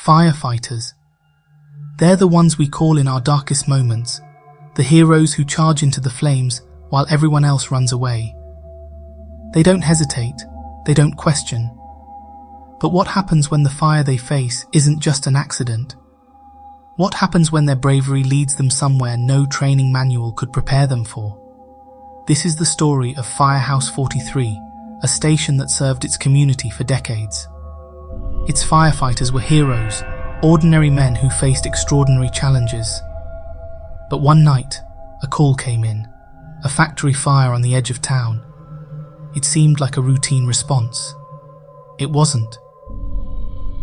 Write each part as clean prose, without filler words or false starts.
Firefighters. They're the ones we call in our darkest moments, the heroes who charge into the flames while everyone else runs away. They don't hesitate, they don't question. But what happens when the fire they face isn't just an accident? What happens when their bravery leads them somewhere no training manual could prepare them for? This is the story of Firehouse 43, a station that served its community for decades. Its firefighters were heroes, ordinary men who faced extraordinary challenges. But one night, a call came in, a factory fire on the edge of town. It seemed like a routine response. It wasn't.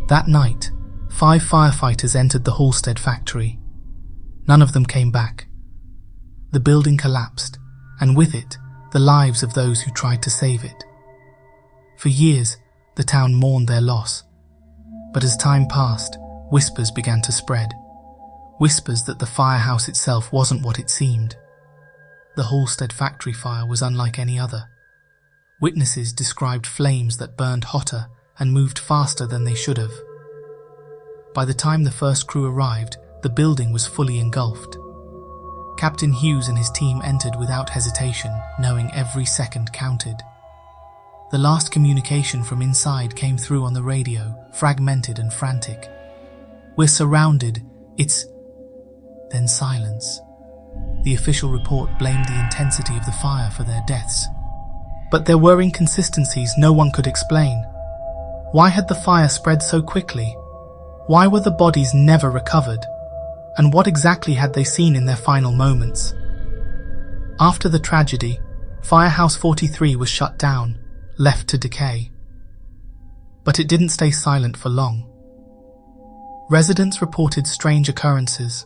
That night, 5 firefighters entered the Halstead factory. None of them came back. The building collapsed, and with it, the lives of those who tried to save it. For years, the town mourned their loss. But as time passed, whispers began to spread. Whispers that the firehouse itself wasn't what it seemed. The Halstead factory fire was unlike any other. Witnesses described flames that burned hotter and moved faster than they should have. By the time the first crew arrived, the building was fully engulfed. Captain Hughes and his team entered without hesitation, knowing every second counted. The last communication from inside came through on the radio, fragmented and frantic. "We're surrounded, it's..." Then silence. The official report blamed the intensity of the fire for their deaths. But there were inconsistencies no one could explain. Why had the fire spread so quickly? Why were the bodies never recovered? And what exactly had they seen in their final moments? After the tragedy, Firehouse 43 was shut down, left to decay. But it didn't stay silent for long. Residents reported strange occurrences,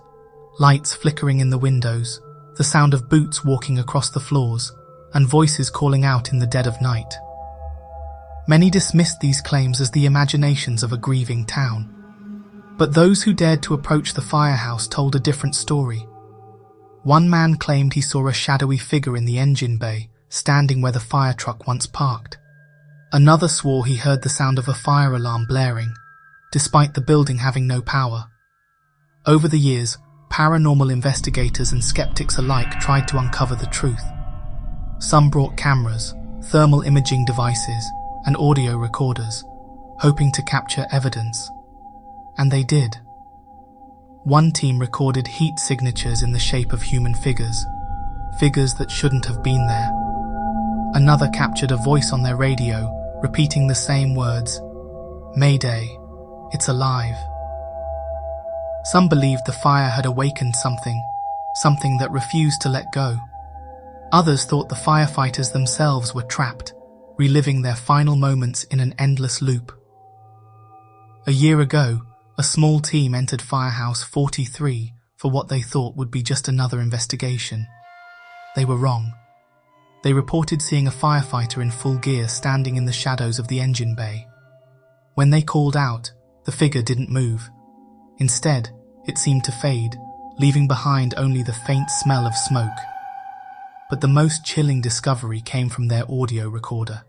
lights flickering in the windows, the sound of boots walking across the floors, and voices calling out in the dead of night. Many dismissed these claims as the imaginations of a grieving town. But those who dared to approach the firehouse told a different story. One man claimed he saw a shadowy figure in the engine bay, standing where the fire truck once parked. Another swore he heard the sound of a fire alarm blaring, despite the building having no power. Over the years, paranormal investigators and skeptics alike tried to uncover the truth. Some brought cameras, thermal imaging devices, and audio recorders, hoping to capture evidence. And they did. One team recorded heat signatures in the shape of human figures, figures that shouldn't have been there. Another captured a voice on their radio, repeating the same words, "Mayday, it's alive." Some believed the fire had awakened something that refused to let go. Others thought the firefighters themselves were trapped, reliving their final moments in an endless loop. A year ago, a small team entered Firehouse 43 for what they thought would be just another investigation. They were wrong. They reported seeing a firefighter in full gear standing in the shadows of the engine bay. When they called out, the figure didn't move. Instead, it seemed to fade, leaving behind only the faint smell of smoke. But the most chilling discovery came from their audio recorder.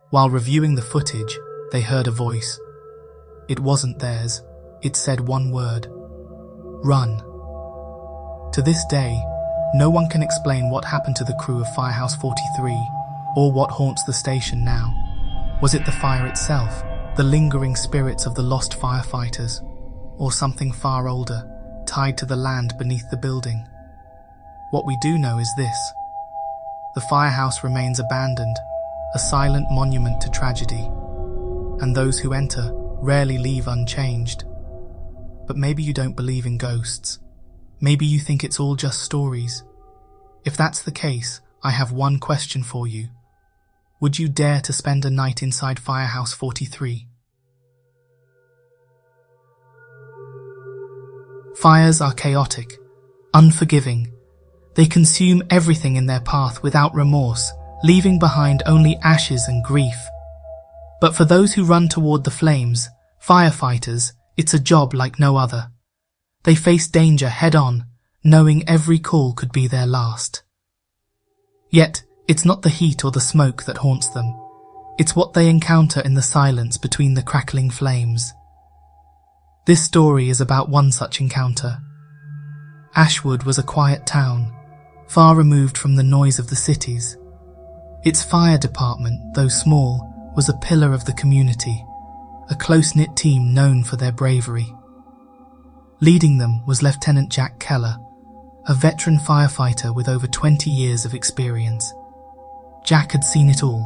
While reviewing the footage, they heard a voice. It wasn't theirs. It said one word: "Run." To this day, no one can explain what happened to the crew of Firehouse 43, or what haunts the station now. Was it the fire itself, the lingering spirits of the lost firefighters, or something far older, tied to the land beneath the building? What we do know is this: the firehouse remains abandoned, a silent monument to tragedy, and those who enter rarely leave unchanged. But maybe you don't believe in ghosts. Maybe you think it's all just stories. If that's the case, I have one question for you. Would you dare to spend a night inside Firehouse 43? Fires are chaotic, unforgiving. They consume everything in their path without remorse, leaving behind only ashes and grief. But for those who run toward the flames, firefighters, it's a job like no other. They face danger head-on, knowing every call could be their last. Yet, it's not the heat or the smoke that haunts them. It's what they encounter in the silence between the crackling flames. This story is about one such encounter. Ashwood was a quiet town, far removed from the noise of the cities. Its fire department, though small, was a pillar of the community, a close-knit team known for their bravery. Leading them was Lieutenant Jack Keller, a veteran firefighter with over 20 years of experience. Jack had seen it all,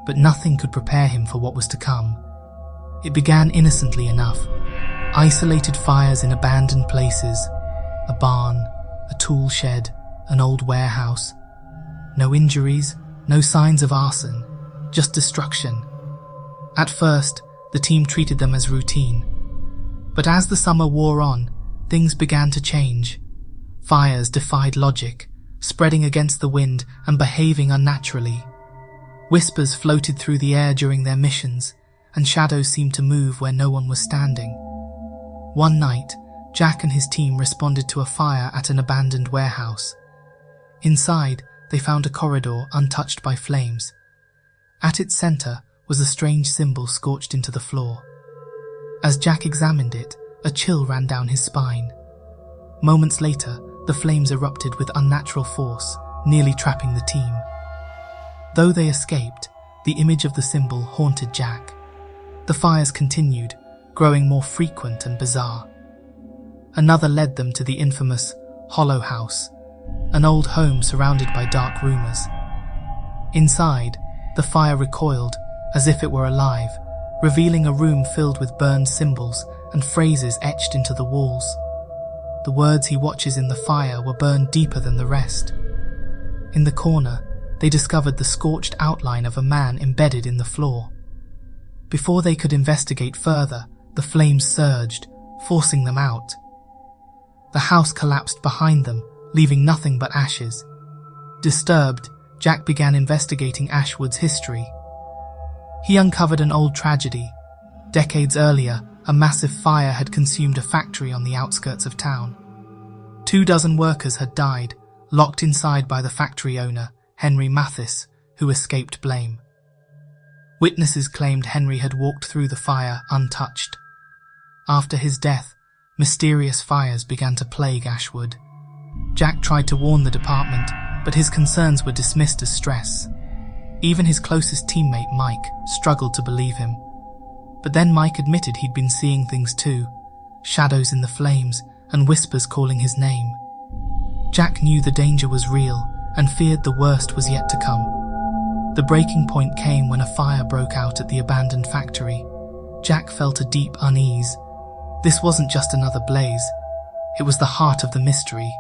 but nothing could prepare him for what was to come. It began innocently enough. Isolated fires in abandoned places, a barn, a tool shed, an old warehouse. No injuries, no signs of arson, just destruction. At first, the team treated them as routine. But as the summer wore on, things began to change. Fires defied logic, spreading against the wind and behaving unnaturally. Whispers floated through the air during their missions, and shadows seemed to move where no one was standing. One night, Jack and his team responded to a fire at an abandoned warehouse. Inside, they found a corridor untouched by flames. At its center was a strange symbol scorched into the floor. As Jack examined it, a chill ran down his spine. Moments later, the flames erupted with unnatural force, nearly trapping the team. Though they escaped, the image of the symbol haunted Jack. The fires continued, growing more frequent and bizarre. Another led them to the infamous Hollow House, an old home surrounded by dark rumors. Inside, the fire recoiled, as if it were alive, revealing a room filled with burned symbols and phrases etched into the walls. The words he watches in the fire were burned deeper than the rest. In the corner, they discovered the scorched outline of a man embedded in the floor. Before they could investigate further, the flames surged, forcing them out. The house collapsed behind them, leaving nothing but ashes. Disturbed, Jack began investigating Ashwood's history. He uncovered an old tragedy. Decades earlier, a massive fire had consumed a factory on the outskirts of town. 24 workers had died, locked inside by the factory owner, Henry Mathis, who escaped blame. Witnesses claimed Henry had walked through the fire untouched. After his death, mysterious fires began to plague Ashwood. Jack tried to warn the department, but his concerns were dismissed as stress. Even his closest teammate, Mike, struggled to believe him. But then Mike admitted he'd been seeing things too, shadows in the flames and whispers calling his name. Jack knew the danger was real and feared the worst was yet to come. The breaking point came when a fire broke out at the abandoned factory. Jack felt a deep unease. This wasn't just another blaze, it was the heart of the mystery.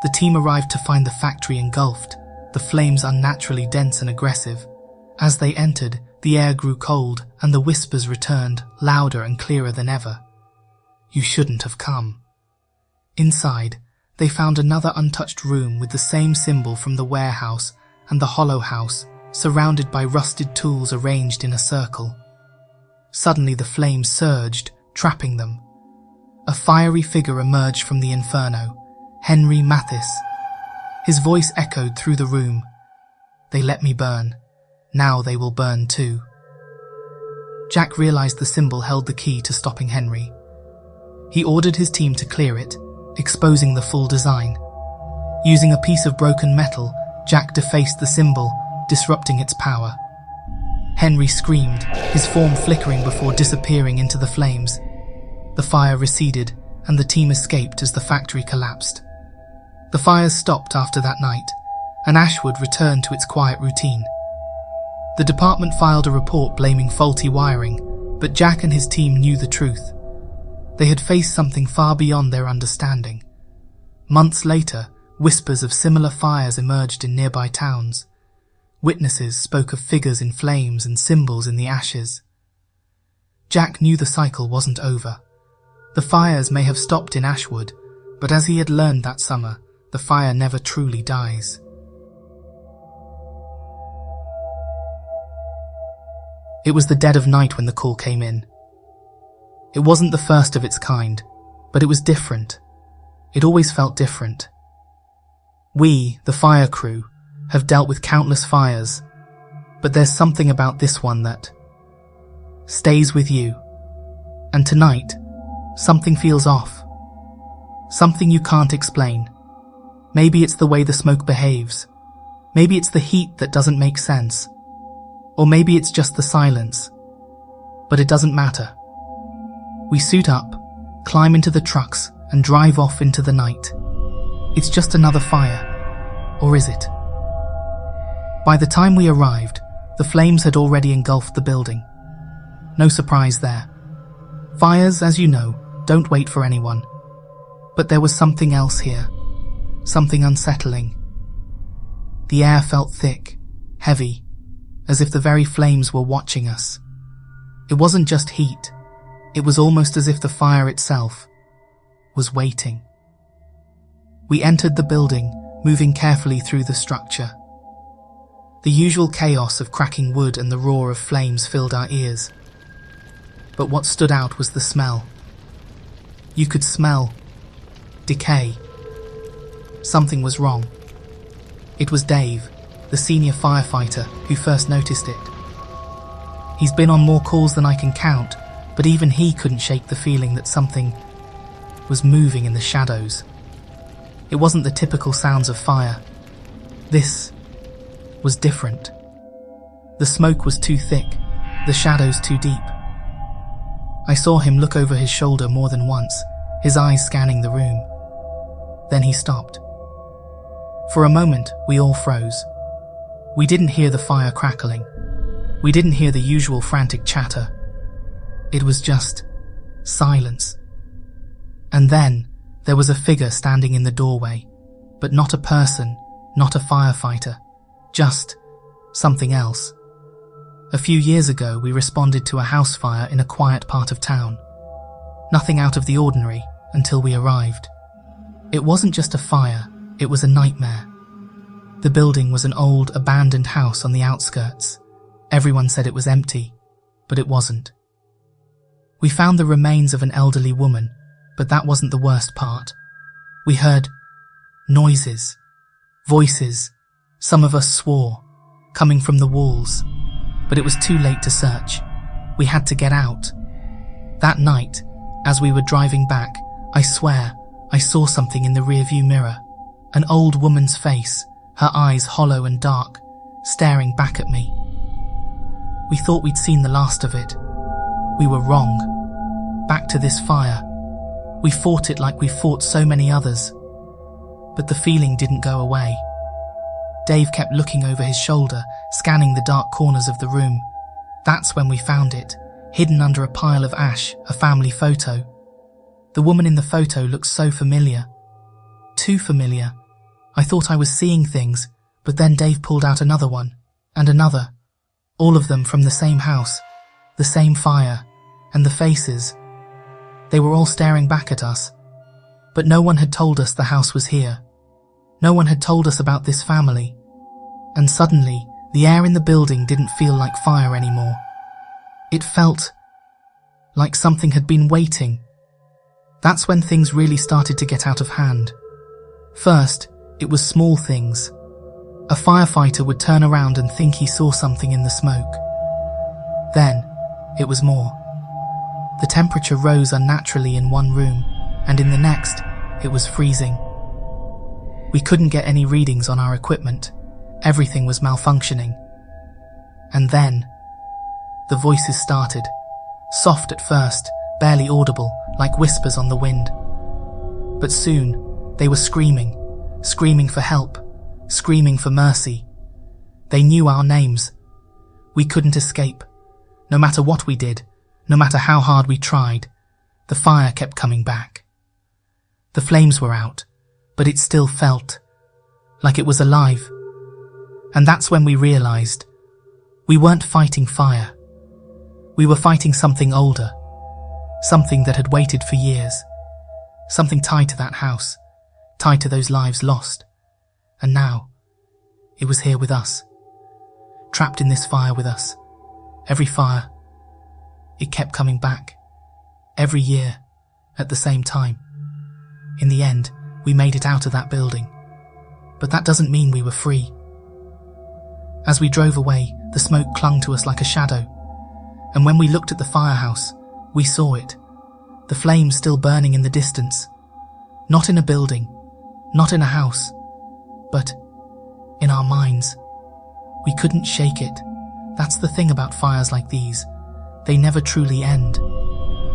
The team arrived to find the factory engulfed, the flames unnaturally dense and aggressive. As they entered, the air grew cold and the whispers returned, louder and clearer than ever. "You shouldn't have come." Inside, they found another untouched room with the same symbol from the warehouse and the Hollow House, surrounded by rusted tools arranged in a circle. Suddenly the flames surged, trapping them. A fiery figure emerged from the inferno, Henry Mathis. His voice echoed through the room. "They let me burn. Now they will burn too." Jack realized the symbol held the key to stopping Henry. He ordered his team to clear it, exposing the full design. Using a piece of broken metal, Jack defaced the symbol, disrupting its power. Henry screamed, his form flickering before disappearing into the flames. The fire receded, and the team escaped as the factory collapsed. The fires stopped after that night, and Ashwood returned to its quiet routine. The department filed a report blaming faulty wiring, but Jack and his team knew the truth. They had faced something far beyond their understanding. Months later, whispers of similar fires emerged in nearby towns. Witnesses spoke of figures in flames and symbols in the ashes. Jack knew the cycle wasn't over. The fires may have stopped in Ashwood, but as he had learned that summer, the fire never truly dies. It was the dead of night when the call came in. It wasn't the first of its kind, but it was different. It always felt different. We, the fire crew, have dealt with countless fires, but there's something about this one that stays with you. And tonight, Something feels off. Something you can't explain. Maybe it's the way the smoke behaves. Maybe it's the heat that doesn't make sense. Or maybe it's just the silence. But it doesn't matter. We suit up, climb into the trucks, and drive off into the night. It's just another fire. Or is it? By the time we arrived, the flames had already engulfed the building. No surprise there. Fires, as you know, don't wait for anyone. But there was something else here. Something unsettling. The air felt thick, heavy, as if the very flames were watching us. It wasn't just heat. It was almost as if the fire itself was waiting. We entered the building, moving carefully through the structure. The usual chaos of cracking wood and the roar of flames filled our ears. But what stood out was the smell. You could smell decay. Something was wrong. It was Dave, the senior firefighter, who first noticed it. He's been on more calls than I can count, but even he couldn't shake the feeling that something was moving in the shadows. It wasn't the typical sounds of fire. This was different. The smoke was too thick, the shadows too deep. I saw him look over his shoulder more than once, his eyes scanning the room. Then he stopped. For a moment, we all froze. We didn't hear the fire crackling. We didn't hear the usual frantic chatter. It was just silence. And then there was a figure standing in the doorway, but not a person, not a firefighter, just something else. A few years ago, we responded to a house fire in a quiet part of town. Nothing out of the ordinary until we arrived. It wasn't just a fire, it was a nightmare. The building was an old, abandoned house on the outskirts. Everyone said it was empty, but it wasn't. We found the remains of an elderly woman, but that wasn't the worst part. We heard noises, voices. Some of us swore, coming from the walls. But it was too late to search. We had to get out. That night, as we were driving back, I swear, I saw something in the rearview mirror. An old woman's face, her eyes hollow and dark, staring back at me. We thought we'd seen the last of it. We were wrong. Back to this fire. We fought it like we fought so many others. But the feeling didn't go away. Dave kept looking over his shoulder, scanning the dark corners of the room. That's when we found it, hidden under a pile of ash, a family photo. The woman in the photo looked so familiar. Too familiar. I thought I was seeing things, but then Dave pulled out another one, and another. All of them from the same house, the same fire, and the faces. They were all staring back at us. But no one had told us the house was here. No one had told us about this family. And suddenly, the air in the building didn't feel like fire anymore. It felt like something had been waiting. That's when things really started to get out of hand. First, it was small things. A firefighter would turn around and think he saw something in the smoke. Then, it was more. The temperature rose unnaturally in one room, and in the next, it was freezing. We couldn't get any readings on our equipment. Everything was malfunctioning. And then, the voices started. Soft at first, barely audible, like whispers on the wind. But soon, they were screaming for help, screaming for mercy. They knew our names. We couldn't escape. No matter what we did, no matter how hard we tried, the fire kept coming back. The flames were out, but it still felt like it was alive. And that's when we realized we weren't fighting fire. We were fighting something older, something that had waited for years, something tied to that house, tied to those lives lost. And now, it was here with us, trapped in this fire with us. Every fire, it kept coming back, every year, at the same time. In the end, we made it out of that building. But that doesn't mean we were free. As we drove away, the smoke clung to us like a shadow. And when we looked at the firehouse, we saw it. the flames still burning in the distance. Not in a building, not in a house, but in our minds. We couldn't shake it. That's the thing about fires like these. They never truly end.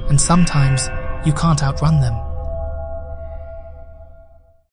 And sometimes you can't outrun them.